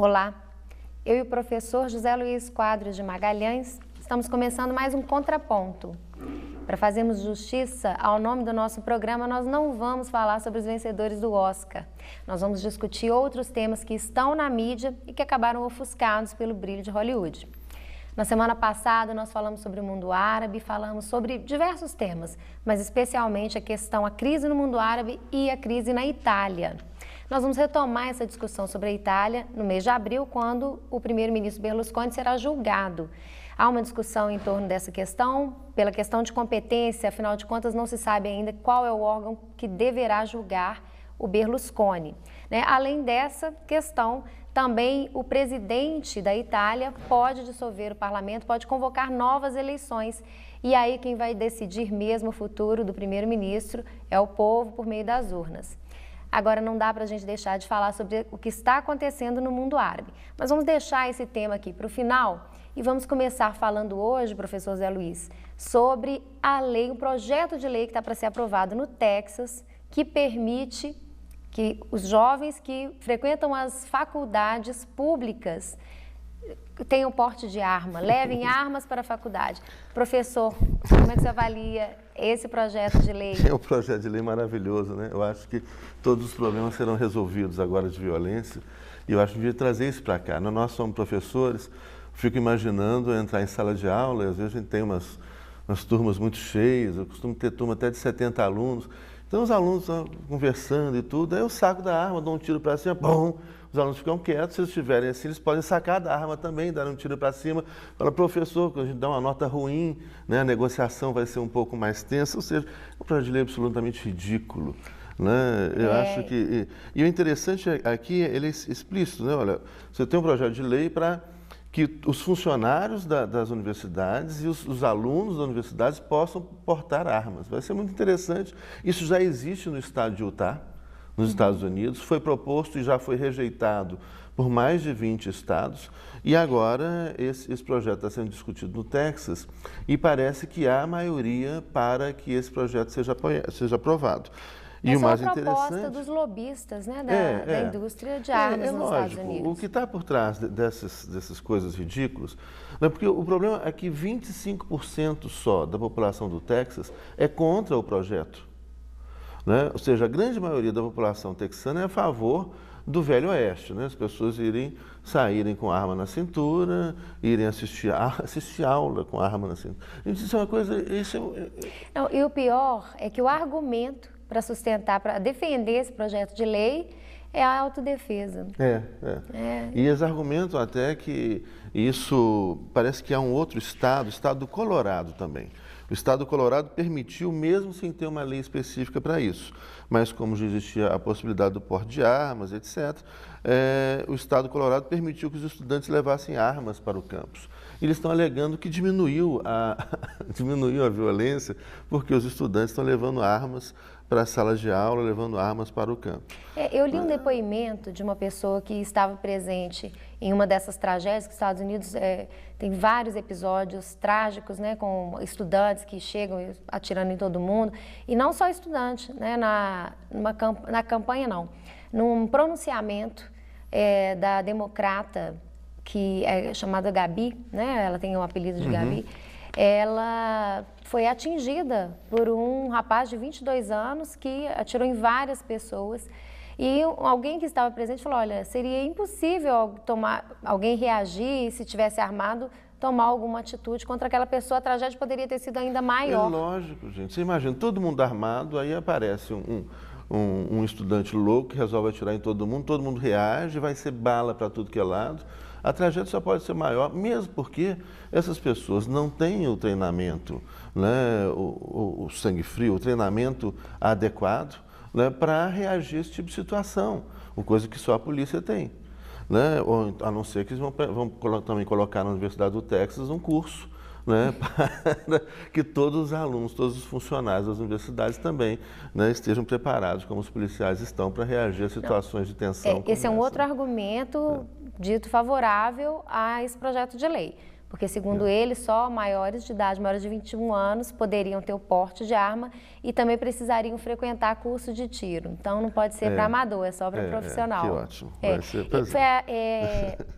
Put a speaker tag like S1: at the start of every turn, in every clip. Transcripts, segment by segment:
S1: Olá, eu e o professor José Luiz Quadros de Magalhães estamos começando mais um Contraponto. Para fazermos justiça ao nome do nosso programa, nós não vamos falar sobre os vencedores do Oscar. Nós vamos discutir outros temas que estão na mídia e que acabaram ofuscados pelo brilho de Hollywood. Na semana passada, nós falamos sobre o mundo árabe, falamos sobre diversos temas, mas especialmente a crise no mundo árabe e a crise na Itália. Nós vamos retomar essa discussão sobre a Itália no mês de abril, quando o primeiro-ministro Berlusconi será julgado. Há uma discussão em torno dessa questão, pela questão de competência, afinal de contas não se sabe ainda qual é o órgão que deverá julgar o Berlusconi. Além dessa questão, também o presidente da Itália pode dissolver o parlamento, pode convocar novas eleições. E aí quem vai decidir mesmo o futuro do primeiro-ministro é o povo por meio das urnas. Agora, não dá para a gente deixar de falar sobre o que está acontecendo no mundo árabe. Mas vamos deixar esse tema aqui para o final e vamos começar falando hoje, professor Zé Luiz, sobre a lei, um projeto de lei que está para ser aprovado no Texas, que permite que os jovens que frequentam as faculdades públicas tenham porte de arma, levem armas para a faculdade. Professor, como é que você avalia esse projeto de lei?
S2: É um projeto de lei maravilhoso, né? Eu acho que todos os problemas serão resolvidos agora de violência e eu acho que devia trazer isso para cá. Nós somos professores, fico imaginando entrar em sala de aula e às vezes a gente tem umas turmas muito cheias, eu costumo ter turma até de 70 alunos, então os alunos estão conversando e tudo, aí eu saco da arma, dou um tiro para cima, bom, os alunos ficam quietos, se eles estiverem assim, eles podem sacar da arma também, dar um tiro para cima, fala, professor, quando a gente dá uma nota ruim, né, a negociação vai ser um pouco mais tensa, ou seja, é um projeto de lei absolutamente ridículo. Né? Eu acho que... E o interessante aqui, ele é explícito, né? Olha, você tem um projeto de lei para que os funcionários das universidades e os alunos das universidades possam portar armas. Vai ser muito interessante. Isso já existe no estado de Utah, nos Estados Unidos, foi proposto e já foi rejeitado por mais de 20 estados, e agora esse projeto está sendo discutido no Texas e parece que há maioria para que esse projeto seja aprovado. E o mais interessante... Essa é a proposta
S1: dos lobistas, né, da indústria de armas nos Estados Unidos.
S2: O que está por trás dessas coisas ridículas, né, porque o problema é que 25% só da população do Texas é contra o projeto. Né? Ou seja, a grande maioria da população texana é a favor do Velho Oeste, né? As pessoas saírem com arma na cintura, irem assistir aula com arma na cintura. Isso é uma coisa...
S1: Não, e o pior é que o argumento para sustentar, para defender esse projeto de lei é a autodefesa.
S2: E eles argumentam até que isso... Parece que há um outro estado, o estado do Colorado também. O estado do Colorado permitiu, mesmo sem ter uma lei específica para isso, mas como já existia a possibilidade do porte de armas, etc., o estado do Colorado permitiu que os estudantes levassem armas para o campus. Eles estão alegando que diminuiu a violência porque os estudantes estão levando armas para as salas de aula, levando armas para o campo.
S1: Eu li um depoimento de uma pessoa que estava presente em uma dessas tragédias, que os Estados Unidos tem vários episódios trágicos, né, com estudantes que chegam atirando em todo mundo, e não só estudante, né, na campanha não, num pronunciamento da democrata, que é chamada Gabi, né, ela tem um apelido de Gabi, ela foi atingida por um rapaz de 22 anos que atirou em várias pessoas e alguém que estava presente falou, olha, seria impossível alguém reagir, se tivesse armado, tomar alguma atitude contra aquela pessoa, a tragédia poderia ter sido ainda maior.
S2: É lógico, gente. Você imagina, todo mundo armado, aí aparece um estudante louco que resolve atirar em todo mundo reage, vai ser bala para tudo que é lado. A tragédia só pode ser maior, mesmo porque essas pessoas não têm o treinamento, né, o sangue frio, o treinamento adequado, né, para reagir a esse tipo de situação, coisa que só a polícia tem. Né, ou, a não ser que eles vão também colocar na Universidade do Texas um curso, né, para que todos os alunos, todos os funcionários das universidades também, né, estejam preparados, como os policiais estão, para reagir a situações de tensão.
S1: Esse é um outro argumento dito favorável a esse projeto de lei. porque segundo ele, só maiores de idade, maiores de 21 anos, poderiam ter o porte de arma e também precisariam frequentar curso de tiro. Então não pode ser para amador, é só para profissional.
S2: Que ótimo. Vai ser prazer.
S1: Foi a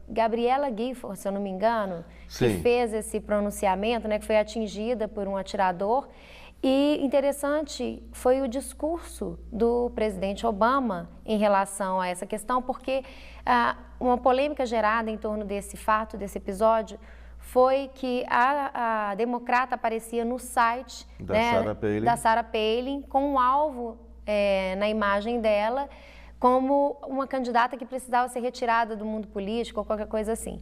S1: Gabriela Gifford, se eu não me engano, que fez esse pronunciamento, né, que foi atingida por um atirador. E interessante foi o discurso do presidente Obama em relação a essa questão, porque uma polêmica gerada em torno desse fato, desse episódio, foi que a democrata aparecia no site da Sarah Palin com um alvo na imagem dela, como uma candidata que precisava ser retirada do mundo político ou qualquer coisa assim.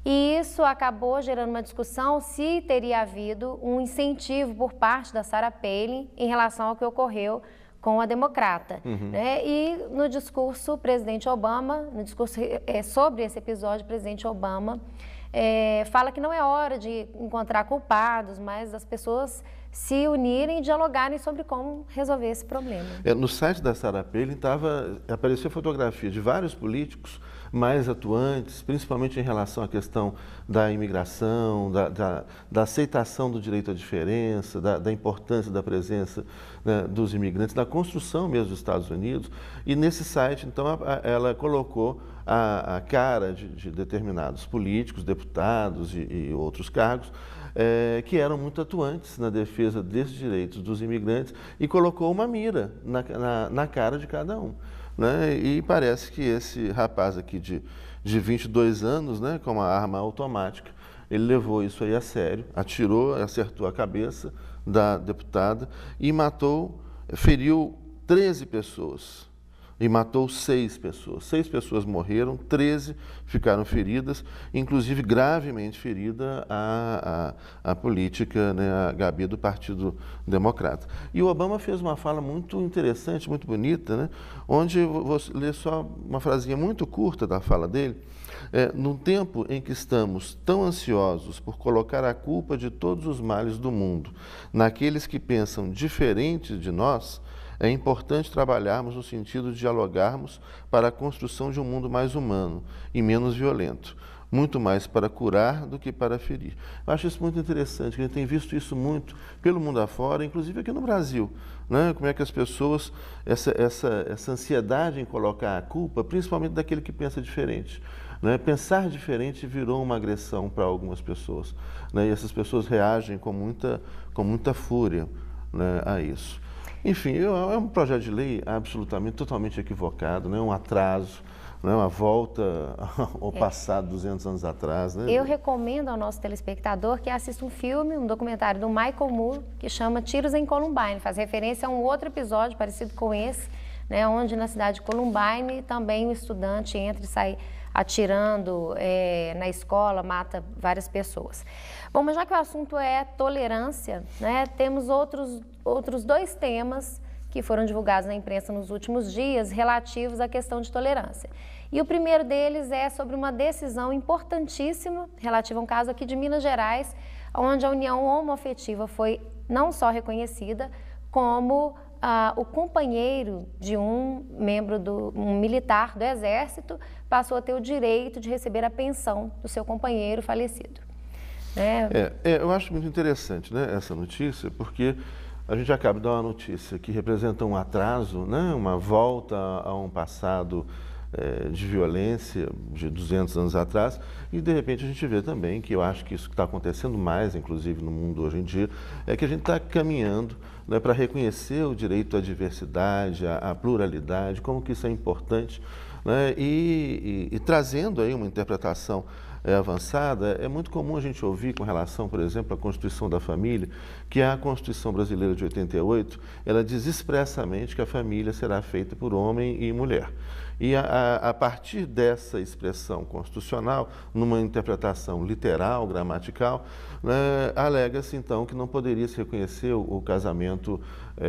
S1: E isso acabou gerando uma discussão se teria havido um incentivo por parte da Sarah Palin em relação ao que ocorreu com a democrata. Né? E no discurso, o presidente Obama, no discurso sobre esse episódio, o presidente Obama fala que não é hora de encontrar culpados, mas as pessoas se unirem e dialogarem sobre como resolver esse problema.
S2: No site da Sarah Palin apareceu fotografia de vários políticos mais atuantes, principalmente em relação à questão da imigração, da aceitação do direito à diferença, da importância da presença, né, dos imigrantes, da construção mesmo dos Estados Unidos. E nesse site, então, ela colocou a cara de determinados políticos, deputados e outros cargos, que eram muito atuantes na defesa desses direitos dos imigrantes e colocou uma mira na cara de cada um. Né? E parece que esse rapaz aqui de 22 anos, né, com uma arma automática, ele levou isso aí a sério, atirou, acertou a cabeça da deputada e feriu 13 pessoas. E matou 6 pessoas. 6 pessoas morreram, 13 ficaram feridas, inclusive gravemente ferida a política, né, a Gabi do Partido Democrata. E o Obama fez uma fala muito interessante, muito bonita, né, onde eu vou ler só uma frasinha muito curta da fala dele. No tempo em que estamos tão ansiosos por colocar a culpa de todos os males do mundo naqueles que pensam diferente de nós, é importante trabalharmos no sentido de dialogarmos para a construção de um mundo mais humano e menos violento, muito mais para curar do que para ferir. Eu acho isso muito interessante, que a gente tem visto isso muito pelo mundo afora, inclusive aqui no Brasil, né? Como é que as pessoas, essa ansiedade em colocar a culpa, principalmente daquele que pensa diferente. Né? Pensar diferente virou uma agressão para algumas pessoas, né? E essas pessoas reagem com muita fúria, né, a isso. Enfim, é um projeto de lei absolutamente, totalmente equivocado, né? Um atraso, né? Uma volta ao passado, 200 anos atrás. Né?
S1: Eu recomendo ao nosso telespectador que assista um filme, um documentário do Michael Moore, que chama Tiros em Columbine, faz referência a um outro episódio parecido com esse, né? Onde na cidade de Columbine também um estudante entra e sai atirando na escola, mata várias pessoas. Bom, mas já que o assunto é tolerância, né, temos outros 2 temas que foram divulgados na imprensa nos últimos dias relativos à questão de tolerância. E o primeiro deles é sobre uma decisão importantíssima relativa a um caso aqui de Minas Gerais, onde a união homoafetiva foi não só reconhecida, como o companheiro de um militar do Exército passou a ter o direito de receber a pensão do seu companheiro falecido.
S2: Eu acho muito interessante, né, essa notícia, porque a gente acaba de dar uma notícia que representa um atraso, né, uma volta a um passado de violência de 200 anos atrás, e de repente a gente vê também que eu acho que isso que está acontecendo mais, inclusive no mundo hoje em dia, é que a gente está caminhando, né, para reconhecer o direito à diversidade, à pluralidade, como que isso é importante, né, e trazendo aí uma interpretação avançada. É muito comum a gente ouvir com relação, por exemplo, à Constituição da Família, que a Constituição Brasileira de 88, ela diz expressamente que a família será feita por homem e mulher. E a partir dessa expressão constitucional, numa interpretação literal, gramatical, né, alega-se então que não poderia se reconhecer o casamento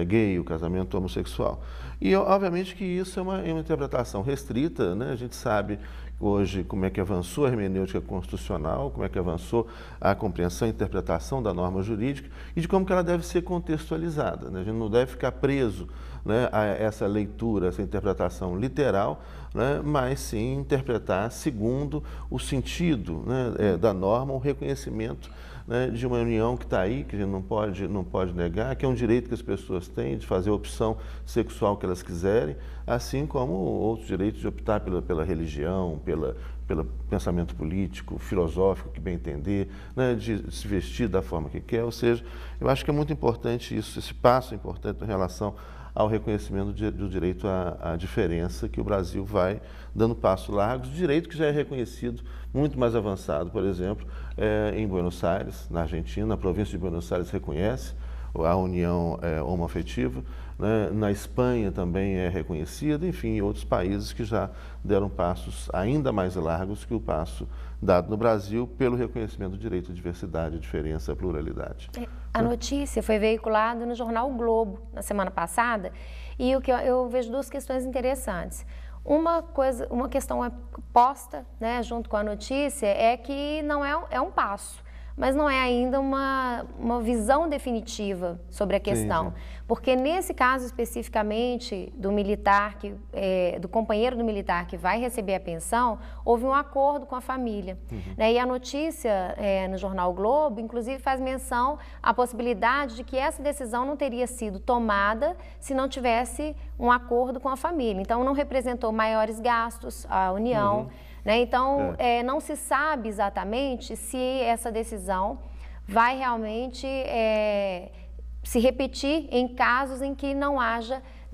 S2: gay, o casamento homossexual. E obviamente que isso é uma interpretação restrita, né? A gente sabe hoje como é que avançou a hermenêutica constitucional, como é que avançou a compreensão e interpretação da norma jurídica e de como que ela deve ser contextualizada, né? A gente não deve ficar preso, né, a essa leitura, essa interpretação literal, né, mas sim interpretar segundo o sentido, né, da norma, o reconhecimento, né, de uma união que está aí, que a gente não pode negar, que é um direito que as pessoas têm de fazer a opção sexual que elas quiserem, assim como outros direitos de optar pela religião, pelo pensamento político, filosófico, que bem entender, né, de se vestir da forma que quer. Ou seja, eu acho que é muito importante isso, esse passo importante em relação ao reconhecimento do direito à diferença, que o Brasil vai dando passos largos, direito que já é reconhecido muito mais avançado, por exemplo, em Buenos Aires, na Argentina, a província de Buenos Aires reconhece a união homoafetiva, né? Na Espanha também é reconhecida, enfim, em outros países que já deram passos ainda mais largos que o passo dado no Brasil pelo reconhecimento do direito à diversidade, à diferença, à pluralidade.
S1: A notícia foi veiculada no jornal O Globo na semana passada e o que eu vejo duas questões interessantes. Uma questão posta, né, junto com a notícia é que não é um passo, mas não é ainda uma visão definitiva sobre a questão. Sim. Porque nesse caso especificamente do militar, do companheiro do militar que vai receber a pensão, houve um acordo com a família. Uhum. Né? E a notícia no jornal o Globo, inclusive, faz menção à possibilidade de que essa decisão não teria sido tomada se não tivesse um acordo com a família. Então, não representou maiores gastos à União. Uhum. Né? Então, não se sabe exatamente se essa decisão vai realmente se repetir em casos em que não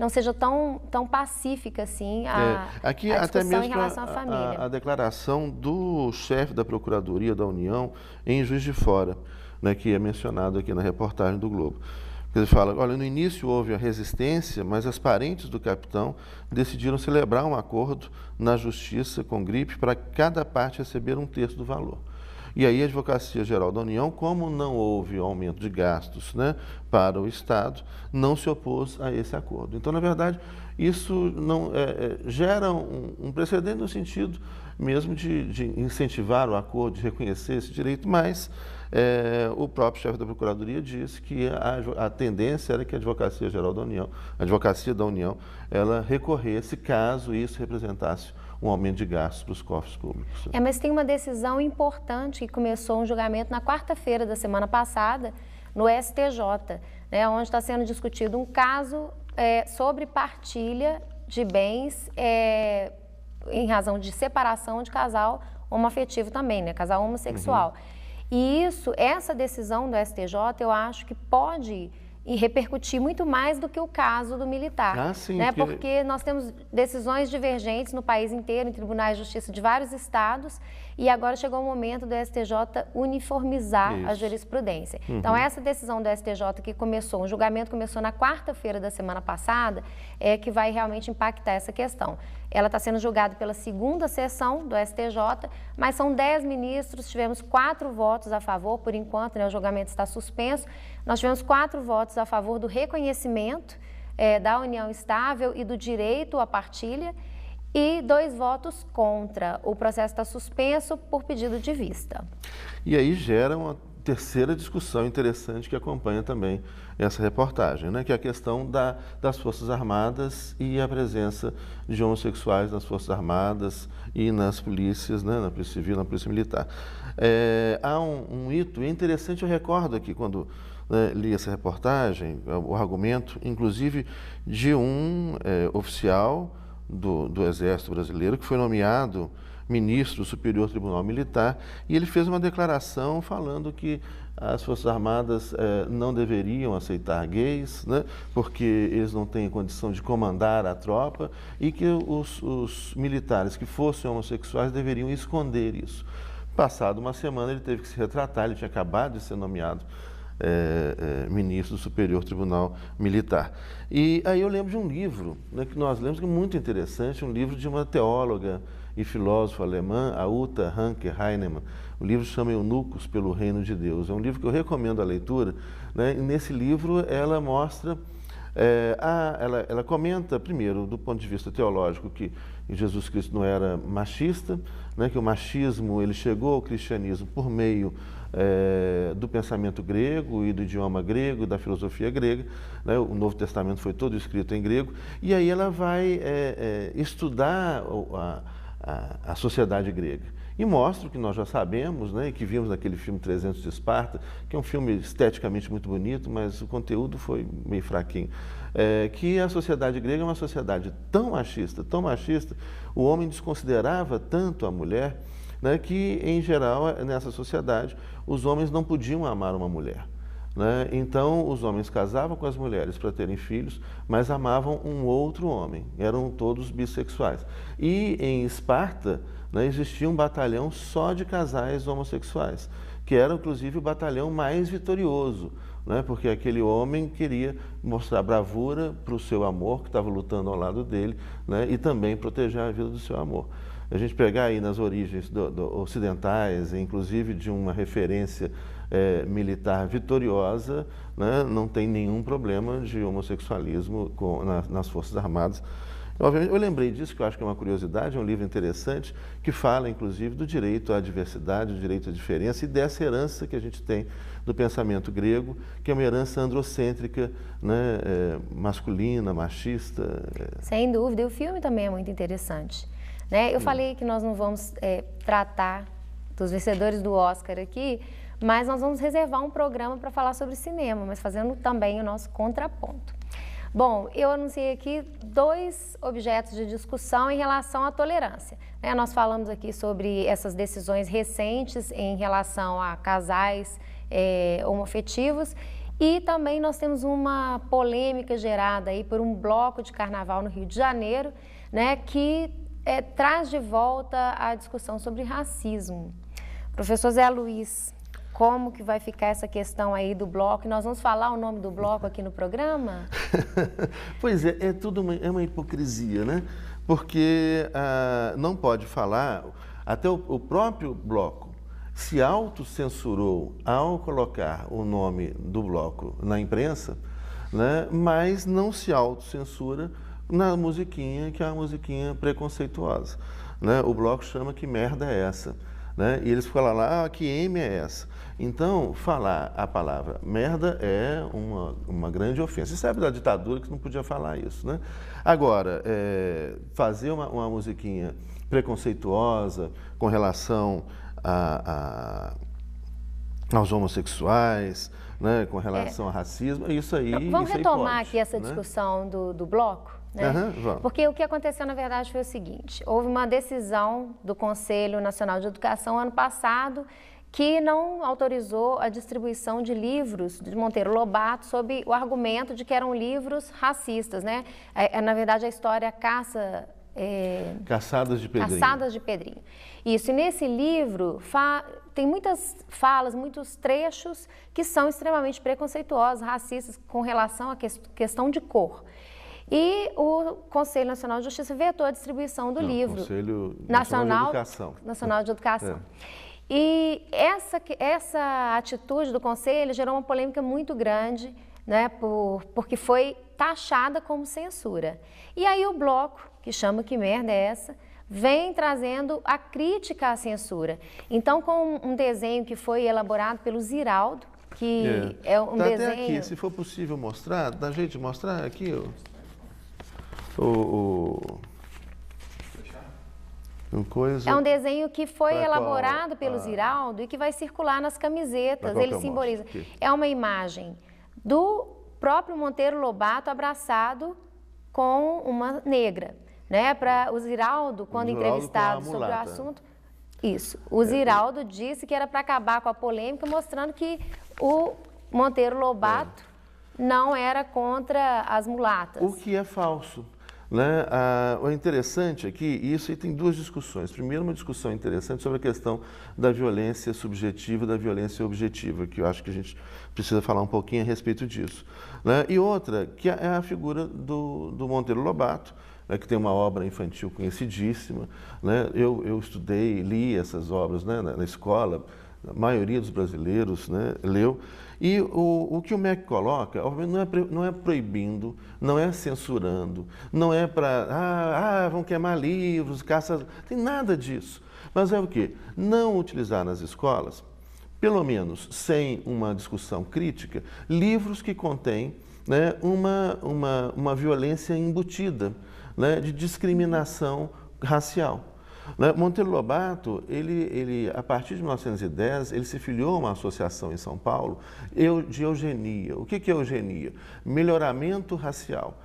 S1: seja tão pacífica assim a discussão
S2: até mesmo
S1: em relação à família.
S2: A declaração do chefe da Procuradoria da União em Juiz de Fora, né, que é mencionado aqui na reportagem do Globo. Ele fala, olha, no início houve a resistência, mas as parentes do capitão decidiram celebrar um acordo na justiça com gripe para cada parte receber um terço do valor. E aí a Advocacia Geral da União, como não houve aumento de gastos, né, para o Estado, não se opôs a esse acordo. Então, na verdade, isso não gera um precedente no sentido mesmo de incentivar o acordo, de reconhecer esse direito, mas o próprio chefe da Procuradoria disse que a tendência era que a Advocacia Geral da União, a Advocacia da União, ela recorresse caso isso representasse um aumento de gastos para os cofres públicos.
S1: Mas tem uma decisão importante que começou um julgamento na quarta-feira da semana passada no STJ, né, onde está sendo discutido um caso sobre partilha de bens em razão de separação de casal homoafetivo também, né, casal homossexual. Uhum. E essa decisão do STJ, eu acho que pode repercutir muito mais do que o caso do militar.
S2: Sim,
S1: né? Porque nós temos decisões divergentes no país inteiro, em tribunais de justiça de vários estados, e agora chegou o momento do STJ uniformizar a jurisprudência. Uhum. Então, essa decisão do STJ o julgamento começou na quarta-feira da semana passada, que vai realmente impactar essa questão. Ela está sendo julgada pela segunda sessão do STJ, mas são 10 ministros, tivemos 4 votos a favor, por enquanto, né, o julgamento está suspenso. Nós tivemos 4 votos a favor do reconhecimento da união estável e do direito à partilha e 2 votos contra. O processo está suspenso por pedido de vista.
S2: E aí gera uma terceira discussão interessante que acompanha também essa reportagem, né, que é a questão das Forças Armadas e a presença de homossexuais nas Forças Armadas e nas polícias, né, na Polícia Civil, na Polícia Militar. Há um hito interessante, eu recordo aqui quando li essa reportagem, o argumento, inclusive, de um oficial do Exército Brasileiro que foi nomeado ministro do Superior Tribunal Militar, e ele fez uma declaração falando que as Forças Armadas não deveriam aceitar gays, né, porque eles não têm condição de comandar a tropa, e que os militares que fossem homossexuais deveriam esconder isso. Passado uma semana, ele teve que se retratar, ele tinha acabado de ser nomeado ministro do Superior Tribunal Militar. E aí eu lembro de um livro, né, que nós lemos, que é muito interessante, um livro de uma teóloga e filósofa alemã, a Uta Hanke-Heinemann. O livro se chama Eunucos pelo Reino de Deus. É um livro que eu recomendo a leitura, né? E nesse livro ela mostra Ela comenta, primeiro, do ponto de vista teológico, que Jesus Cristo não era machista, né, que o machismo ele chegou ao cristianismo por meio do pensamento grego e do idioma grego, da filosofia grega, né, o Novo Testamento foi todo escrito em grego, e aí ela vai estudar a sociedade grega. E mostra o que nós já sabemos, né, e que vimos naquele filme 300 de Esparta, que é um filme esteticamente muito bonito, mas o conteúdo foi meio fraquinho. Que a sociedade grega é uma sociedade tão machista, o homem desconsiderava tanto a mulher, né, que, em geral, nessa sociedade, os homens não podiam amar uma mulher. Né? Então, os homens casavam com as mulheres para terem filhos, mas amavam um outro homem, eram todos bissexuais. E em Esparta, né, existia um batalhão só de casais homossexuais, que era inclusive o batalhão mais vitorioso, né, porque aquele homem queria mostrar bravura para o seu amor, que estava lutando ao lado dele, né, e também proteger a vida do seu amor. A gente pegar aí nas origens ocidentais, inclusive de uma referência militar vitoriosa, né, não tem nenhum problema de homossexualismo nas Forças Armadas. Obviamente, eu lembrei disso, que eu acho que é uma curiosidade, é um livro interessante, que fala, inclusive, do direito à diversidade, do direito à diferença e dessa herança que a gente tem do pensamento grego, que é uma herança androcêntrica, né, masculina, machista.
S1: Sem dúvida, e o filme também é muito interessante. Né? Eu falei que nós não vamos tratar dos vencedores do Oscar aqui, mas nós vamos reservar um programa para falar sobre cinema, mas fazendo também o nosso contraponto. Bom, eu anunciei aqui 2 objetos de discussão em relação à tolerância. Né? Nós falamos aqui sobre essas decisões recentes em relação a casais homoafetivos e também nós temos uma polêmica gerada aí por um bloco de carnaval no Rio de Janeiro, né, que traz de volta a discussão sobre racismo. Professor Zé Luiz, como que vai ficar essa questão aí do bloco? Nós vamos falar o nome do bloco aqui no programa?
S2: Pois é, é uma hipocrisia, né? Porque não pode falar, até o próprio bloco se autocensurou ao colocar o nome do bloco na imprensa, né? Mas não se autocensura na musiquinha, que é uma musiquinha preconceituosa. Né? O bloco chama Que Merda é Essa? Né? E eles falam lá, que M é essa? Então, falar a palavra merda é uma grande ofensa. Você sabe da ditadura que não podia falar isso, né? Agora, fazer uma musiquinha preconceituosa com relação aos homossexuais, né? Com relação a racismo, isso aí.
S1: Vamos retomar
S2: pode,
S1: aqui essa
S2: né?
S1: discussão do bloco? Né?
S2: Vamos.
S1: Porque o que aconteceu, na verdade, foi o seguinte: houve uma decisão do Conselho Nacional de Educação ano passado que não autorizou a distribuição de livros de Monteiro Lobato sob o argumento de que eram livros racistas, né? Na verdade, a história
S2: Caçadas de Pedrinho.
S1: Caçadas de Pedrinho. Isso, e nesse livro tem muitas falas, muitos trechos que são extremamente preconceituosos, racistas, com relação à questão de cor. E o Conselho Nacional de Justiça vetou a distribuição do livro.
S2: Conselho Nacional de Educação.
S1: Nacional de Educação. E essa atitude do Conselho gerou uma polêmica muito grande, né, porque foi taxada como censura. E aí o bloco, que chama Que Merda é Essa?, vem trazendo a crítica à censura. Então, com um desenho que foi elaborado pelo Ziraldo, que é um
S2: tá
S1: desenho...
S2: Até aqui, se for possível mostrar, dá jeito de mostrar aqui,
S1: É um desenho que foi elaborado pelo Ziraldo e que vai circular nas camisetas. Ele simboliza. É uma imagem do próprio Monteiro Lobato abraçado com uma negra, né? Para o Ziraldo, quando entrevistado sobre o assunto, o Ziraldo disse que era para acabar com a polêmica, mostrando que o Monteiro Lobato não era contra as mulatas.
S2: O que é falso. Né? O interessante aqui, isso aí tem 2 discussões. Primeiro, uma discussão interessante sobre a questão da violência subjetiva e da violência objetiva, que eu acho que a gente precisa falar um pouquinho a respeito disso. Né? E outra, que é a figura do Monteiro Lobato, né, que tem uma obra infantil conhecidíssima. Né? Eu estudei, li essas obras, né, na escola, a maioria dos brasileiros, né, leu. E o que o MEC coloca, obviamente, não é proibindo, não é censurando, não é para, vão queimar livros, caça, tem nada disso. Mas é o quê? Não utilizar nas escolas, pelo menos sem uma discussão crítica, livros que contêm, né, uma violência embutida, né, de discriminação racial. Monteiro Lobato, ele, a partir de 1910, ele se filiou a uma associação em São Paulo de eugenia. O que é eugenia? Melhoramento racial.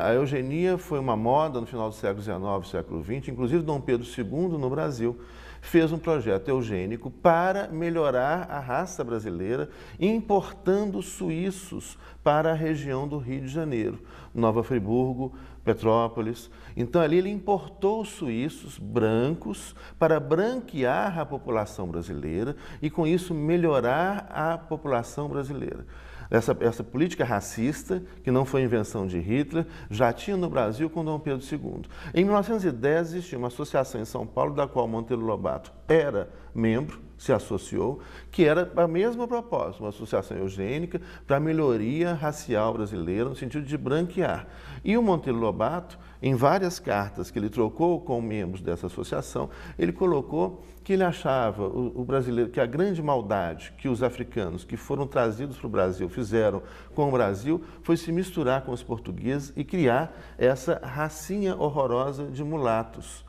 S2: A eugenia foi uma moda no final do século XIX, século XX, inclusive Dom Pedro II, no Brasil, fez um projeto eugênico para melhorar a raça brasileira, importando suíços para a região do Rio de Janeiro, Nova Friburgo, Petrópolis. Então, ali ele importou suíços brancos para branquear a população brasileira e, com isso, melhorar a população brasileira. Essa política racista, que não foi invenção de Hitler, já tinha no Brasil com Dom Pedro II. Em 1910, existia uma associação em São Paulo, da qual Monteiro Lobato era membro, se associou, que era a mesma propósito, uma associação eugênica para a melhoria racial brasileira, no sentido de branquear. E o Monteiro Lobato, em várias cartas que ele trocou com membros dessa associação, ele colocou que ele achava o brasileiro, que a grande maldade que os africanos que foram trazidos para o Brasil fizeram com o Brasil foi se misturar com os portugueses e criar essa racinha horrorosa de mulatos.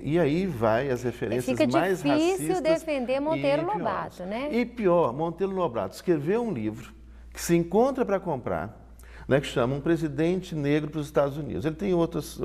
S2: E aí vai as referências mais racistas.
S1: Fica difícil defender Monteiro Lobato, né?
S2: E pior, Monteiro Lobato escreveu um livro que se encontra para comprar, que chama Um Presidente Negro para os Estados Unidos. Ele tem outros.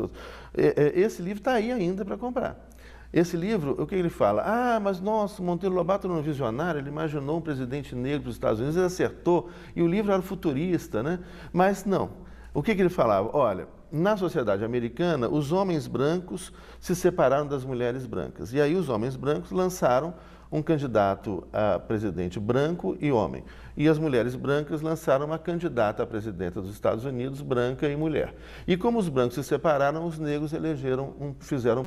S2: Esse livro está aí ainda para comprar. Esse livro, o que ele fala? Mas nossa, Monteiro Lobato era um visionário, ele imaginou um presidente negro para os Estados Unidos, ele acertou, e o livro era futurista, né? Mas não. O que ele falava? Olha, na sociedade americana, os homens brancos se separaram das mulheres brancas. E aí os homens brancos lançaram um candidato a presidente branco e homem. E as mulheres brancas lançaram uma candidata a presidenta dos Estados Unidos, branca e mulher. E como os brancos se separaram, os negros fizeram